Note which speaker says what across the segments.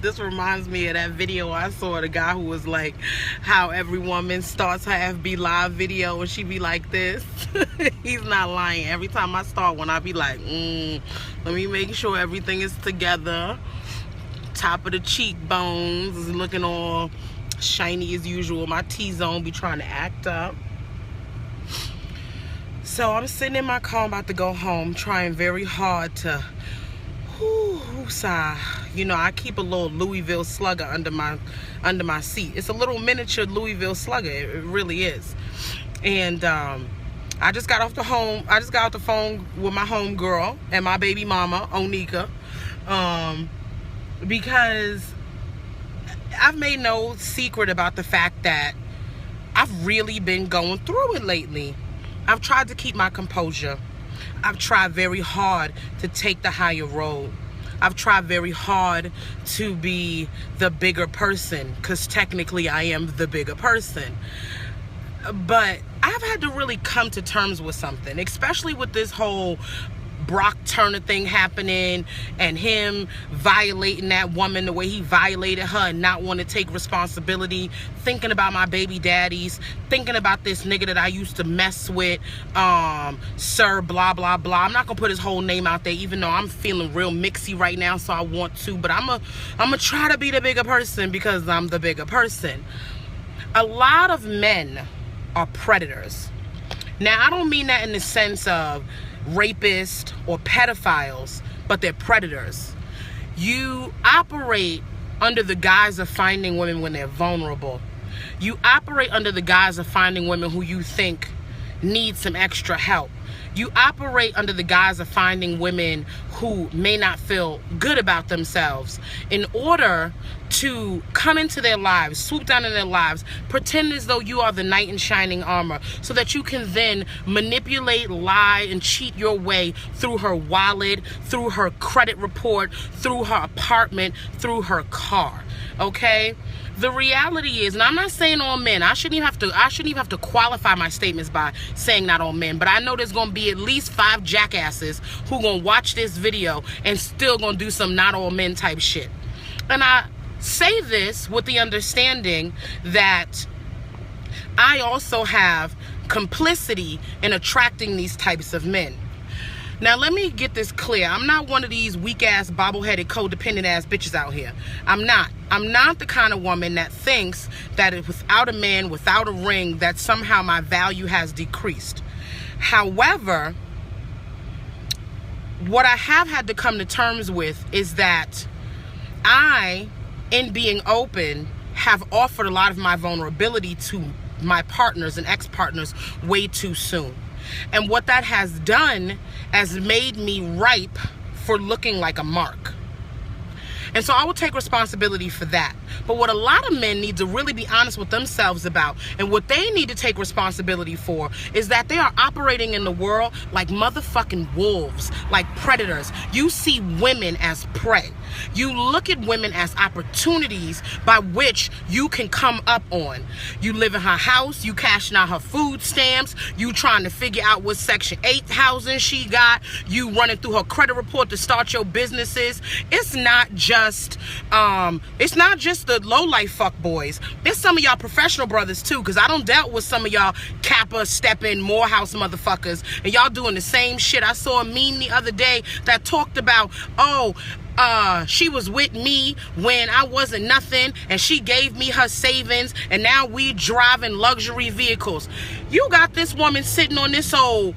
Speaker 1: This reminds me of that video I saw, the guy who was like, how every woman starts her FB live video and she be like this. He's not lying. Every time I start one, I be like, let me make sure everything is together. Top of the cheekbones is looking all shiny as usual. My T-zone be trying to act up. So I'm sitting in my car, I'm about to go home, trying very hard to sigh. You know, I keep a little Louisville Slugger under my seat. It's a little miniature Louisville Slugger. It really is. And I just got off the phone with my homegirl and my baby mama, Onika, because I've made no secret about the fact that I've really been going through it lately. I've tried to keep my composure. I've tried very hard to take the higher road. I've tried very hard to be the bigger person, because technically I am the bigger person. But I've had to really come to terms with something, especially with this whole Brock Turner thing happening and him violating that woman the way he violated her and not want to take responsibility, thinking about my baby daddies, thinking about this nigga that I used to mess with, sir blah blah blah. I'm not gonna put his whole name out there, even though I'm feeling real mixy right now, so I want to, but I'm a try to be the bigger person because I'm the bigger person. A lot of men are predators. Now, I don't mean that in the sense of rapists or pedophiles, but they're predators. You operate under the guise of finding women when they're vulnerable. You operate under the guise of finding women who you think need some extra help. You operate under the guise of finding women who may not feel good about themselves in order to come into their lives, swoop down in their lives, pretend as though you are the knight in shining armor, so that you can then manipulate, lie, and cheat your way through her wallet, through her credit report, through her apartment, through her car. Okay? The reality is, and I'm not saying all men, I shouldn't even have to qualify my statements by saying not all men, but I know there's gonna be at least 5 jackasses who gonna watch this video and still gonna do some not all men type shit. And I say this with the understanding that I also have complicity in attracting these types of men. Now, let me get this clear. I'm not one of these weak-ass, bobble-headed, codependent-ass bitches out here. I'm not. I'm not the kind of woman that thinks that without a man, without a ring, that somehow my value has decreased. However, what I have had to come to terms with is that I, in being open, have offered a lot of my vulnerability to my partners and ex-partners way too soon. And what that has done has made me ripe for looking like a mark. And so I will take responsibility for that. But what a lot of men need to really be honest with themselves about, and what they need to take responsibility for, is that they are operating in the world like motherfucking wolves, like predators. You see women as prey. You look at women as opportunities by which you can come up on. You live in her house, you cashing out her food stamps, you trying to figure out what Section 8 housing she got, you running through her credit report to start your businesses. It's not just the low-life fuck boys. There's some of y'all professional brothers too, because I don't dealt with some of y'all Kappa, stepping, Morehouse motherfuckers, and y'all doing the same shit. I saw a meme the other day that talked about, she was with me when I wasn't nothing, and she gave me her savings, and now we driving luxury vehicles. You got this woman sitting on this old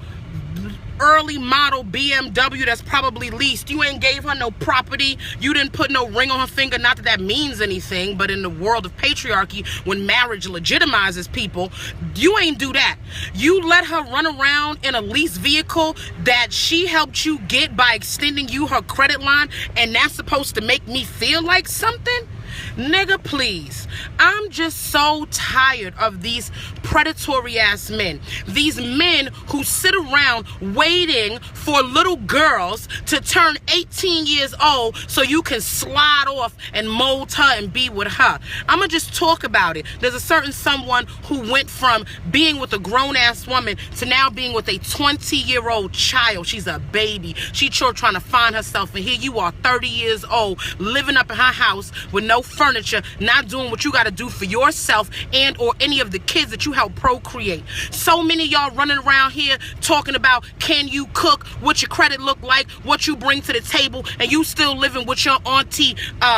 Speaker 1: early model BMW that's probably leased. You ain't gave her no property. You didn't put no ring on her finger. Not that that means anything, but in the world of patriarchy, when marriage legitimizes people, you ain't do that. You let her run around in a leased vehicle that she helped you get by extending you her credit line, and that's supposed to make me feel like something? Nigga, please. I'm just so tired of these predatory ass men. These men who sit around waiting for little girls to turn 18 years old so you can slide off and mold her and be with her. I'm gonna just talk about it. There's a certain someone who went from being with a grown ass woman to now being with a 20-year-old child. She's a baby. She's trying to find herself, and here you are, 30 years old, living up in her house with no furniture, not doing what you got to do for yourself and or any of the kids that you help procreate. So many of y'all running around here talking about can you cook, what your credit look like, what you bring to the table, and you still living with your auntie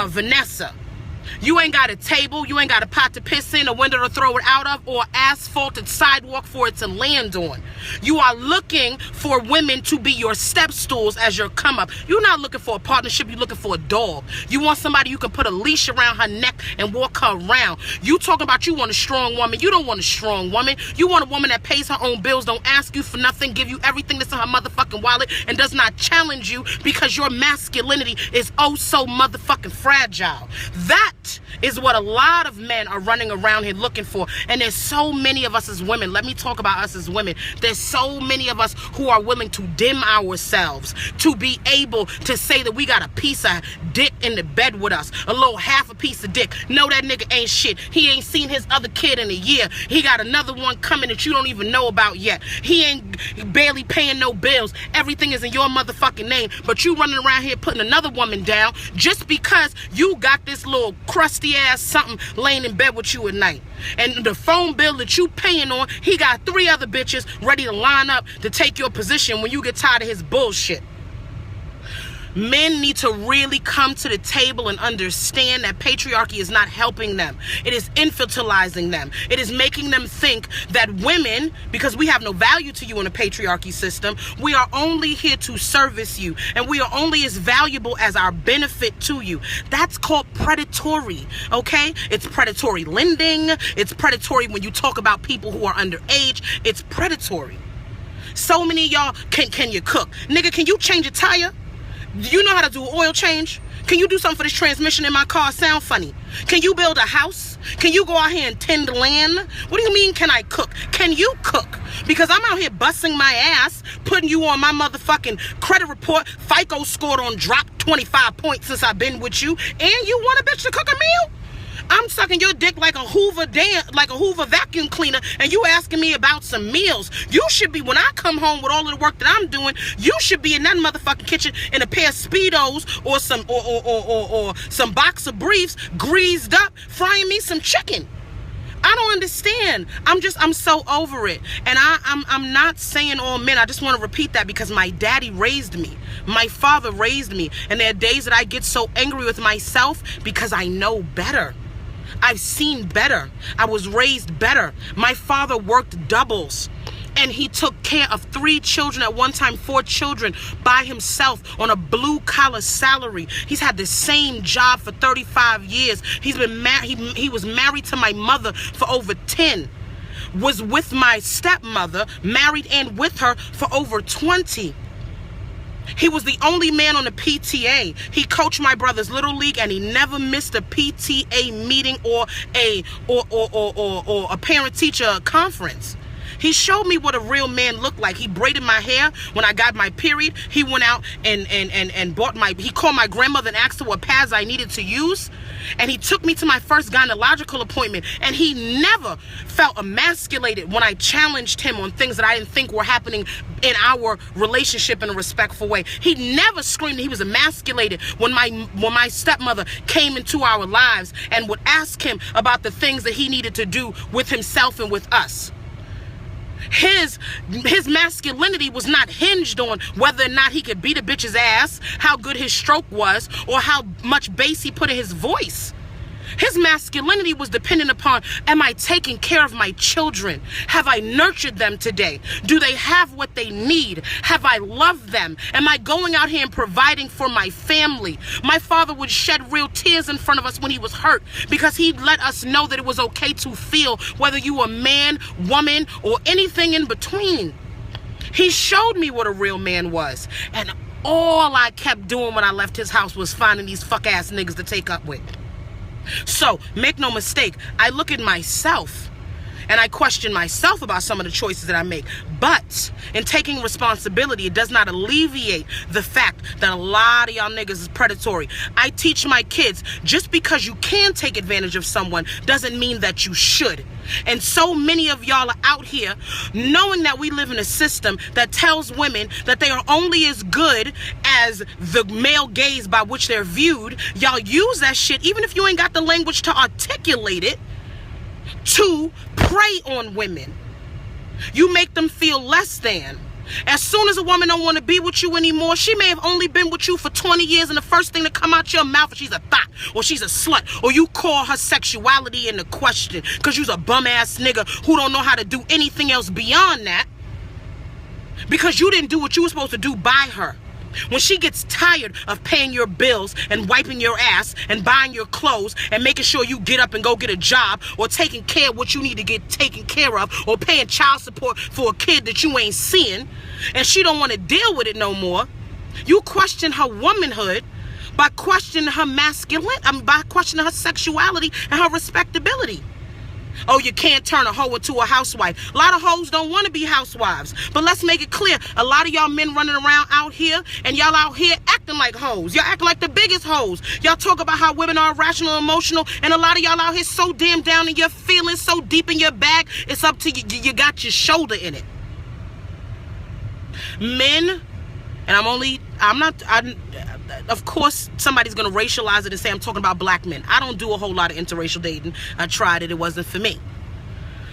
Speaker 1: Vanessa. You ain't got a table, you ain't got a pot to piss in, a window to throw it out of, or asphalted sidewalk for it to land on. You are looking for women to be your step stools as your come up. You're not looking for a partnership, you're looking for a dog. You want somebody you can put a leash around her neck and walk her around. You talking about you want a strong woman. You don't want a strong woman. You want a woman that pays her own bills, don't ask you for nothing, give you everything that's in her motherfucking wallet, and does not challenge you because your masculinity is oh so motherfucking fragile. That is what a lot of men are running around here looking for. And there's so many of us as women. Let me talk about us as women. There's so many of us who are willing to dim ourselves to be able to say that we got a piece of dick in the bed with us, a little half a piece of dick. No, that nigga ain't shit. He ain't seen his other kid in a year. He got another one coming that you don't even know about yet. He ain't barely paying no bills. Everything is in your motherfucking name, but you running around here putting another woman down just because you got this little crusty ass something laying in bed with you at night. And the phone bill that you paying on, he got 3 other bitches ready to line up to take your position when you get tired of his bullshit. Men need to really come to the table and understand that patriarchy is not helping them. It is infantilizing them. It is making them think that women, because we have no value to you in a patriarchy system, we are only here to service you, and we are only as valuable as our benefit to you. That's called predatory, okay? It's predatory lending. It's predatory when you talk about people who are underage. It's predatory. So many of y'all, can you cook? Nigga, can you change a tire? Do you know how to do oil change? Can you do something for this transmission in my car? Sound funny. Can you build a house? Can you go out here and tend land? What do you mean, can I cook? Can you cook? Because I'm out here busting my ass, putting you on my motherfucking credit report. FICO scored on drop 25 points since I've been with you. And you want a bitch to cook a meal? I'm sucking your dick like a Hoover vacuum cleaner, and you asking me about some meals. You should be, when I come home with all of the work that I'm doing, you should be in that motherfucking kitchen in a pair of Speedos or some boxer briefs, greased up, frying me some chicken. I don't understand. I'm so over it. And I'm not saying all men. I just want to repeat that because my daddy raised me. My father raised me. And there are days that I get so angry with myself because I know better. I've seen better. I was raised better. My father worked doubles. And he took care of 3 children at one time, 4 children by himself on a blue-collar salary. He's had the same job for 35 years. He's been he was married to my mother for over 10. Was with my stepmother, married and with her for over 20. He was the only man on the PTA. He coached my brother's little league, and he never missed a PTA meeting or a parent-teacher conference. He showed me what a real man looked like. He braided my hair when I got my period. He went out and bought he called my grandmother and asked her what pads I needed to use. And he took me to my first gynecological appointment. And he never felt emasculated when I challenged him on things that I didn't think were happening in our relationship in a respectful way. He never screamed that he was emasculated when my stepmother came into our lives and would ask him about the things that he needed to do with himself and with us. His masculinity was not hinged on whether or not he could beat a bitch's ass, how good his stroke was, or how much bass he put in his voice. His masculinity was dependent upon, am I taking care of my children? Have I nurtured them today? Do they have what they need? Have I loved them? Am I going out here and providing for my family? My father would shed real tears in front of us when he was hurt because he let us know that it was okay to feel, whether you were man, woman, or anything in between. He showed me what a real man was. And all I kept doing when I left his house was finding these fuck-ass niggas to take up with. So make no mistake, I look at myself and I question myself about some of the choices that I make. But in taking responsibility, it does not alleviate the fact that a lot of y'all niggas is predatory. I teach my kids, just because you can take advantage of someone doesn't mean that you should. And so many of y'all are out here knowing that we live in a system that tells women that they are only as good as the male gaze by which they're viewed. Y'all use that shit, even if you ain't got the language to articulate it, to prey on women. You make them feel less than. As soon as a woman don't want to be with you anymore, she may have only been with you for 20 years, and the first thing to come out your mouth is she's a thot, or she's a slut, or you call her sexuality into question because you's a bum ass nigga who don't know how to do anything else beyond that, because you didn't do what you were supposed to do by her. When she gets tired of paying your bills and wiping your ass and buying your clothes and making sure you get up and go get a job, or taking care of what you need to get taken care of, or paying child support for a kid that you ain't seeing, and she don't want to deal with it no more, you question her womanhood by questioning her masculinity, by questioning her sexuality and her respectability. Oh, you can't turn a hoe into a housewife. A lot of hoes don't want to be housewives. But let's make it clear. A lot of y'all men running around out here, and y'all out here acting like hoes. Y'all acting like the biggest hoes. Y'all talk about how women are irrational and emotional, and a lot of y'all out here so damn down in your feelings, so deep in your bag, it's up to you. You got your shoulder in it. Men, and of course, somebody's going to racialize it and say I'm talking about black men. I don't do a whole lot of interracial dating. I tried it. It wasn't for me.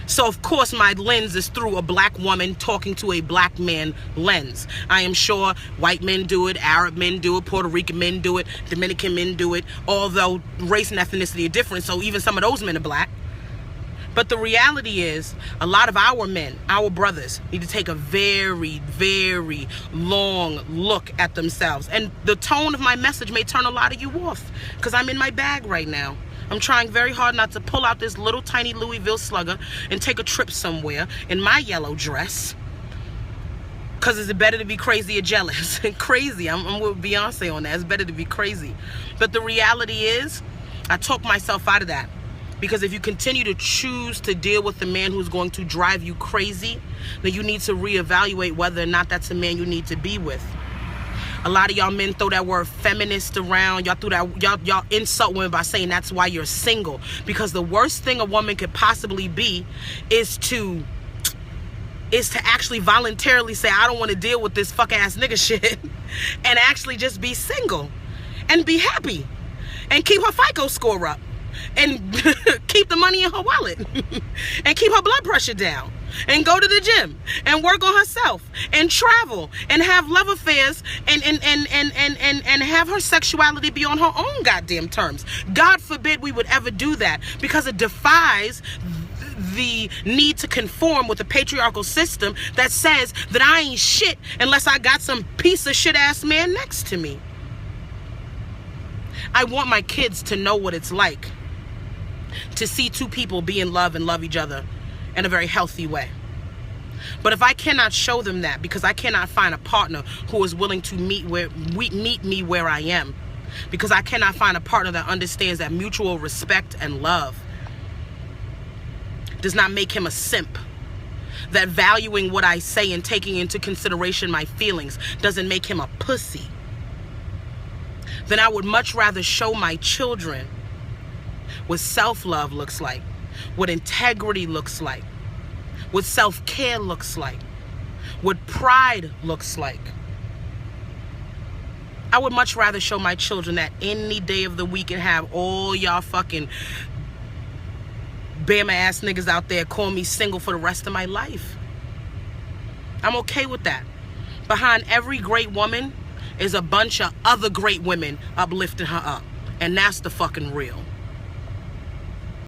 Speaker 1: So, of course, my lens is through a black woman talking to a black man lens. I am sure white men do it, Arab men do it, Puerto Rican men do it, Dominican men do it, although race and ethnicity are different, so even some of those men are black. But the reality is, a lot of our men, our brothers, need to take a very, very long look at themselves. And the tone of my message may turn a lot of you off, because I'm in my bag right now. I'm trying very hard not to pull out this little tiny Louisville slugger and take a trip somewhere in my yellow dress. Because it's better to be crazy or jealous. Crazy, I'm with Beyonce on that. It's better to be crazy. But the reality is, I talk myself out of that. Because if you continue to choose to deal with the man who's going to drive you crazy, then you need to reevaluate whether or not that's a man you need to be with. A lot of y'all men throw that word feminist around. Y'all insult women by saying that's why you're single. Because the worst thing a woman could possibly be is to actually voluntarily say, I don't want to deal with this fuck ass nigga shit, and actually just be single and be happy and keep her FICO score up. And keep the money in her wallet and keep her blood pressure down and go to the gym and work on herself and travel and have love affairs and have her sexuality be on her own goddamn terms. God forbid we would ever do that, because it defies the need to conform with a patriarchal system that says that I ain't shit unless I got some piece of shit ass man next to me. I want my kids to know what it's like to see two people be in love and love each other in a very healthy way. But if I cannot show them that, because I cannot find a partner who is willing to meet me where I am, because I cannot find a partner that understands that mutual respect and love does not make him a simp, that valuing what I say and taking into consideration my feelings doesn't make him a pussy, then I would much rather show my children what self-love looks like, what integrity looks like, what self-care looks like, what pride looks like. I would much rather show my children that any day of the week and have all y'all fucking Bama ass niggas out there call me single for the rest of my life. I'm okay with that. Behind every great woman is a bunch of other great women uplifting her up. And that's the fucking real.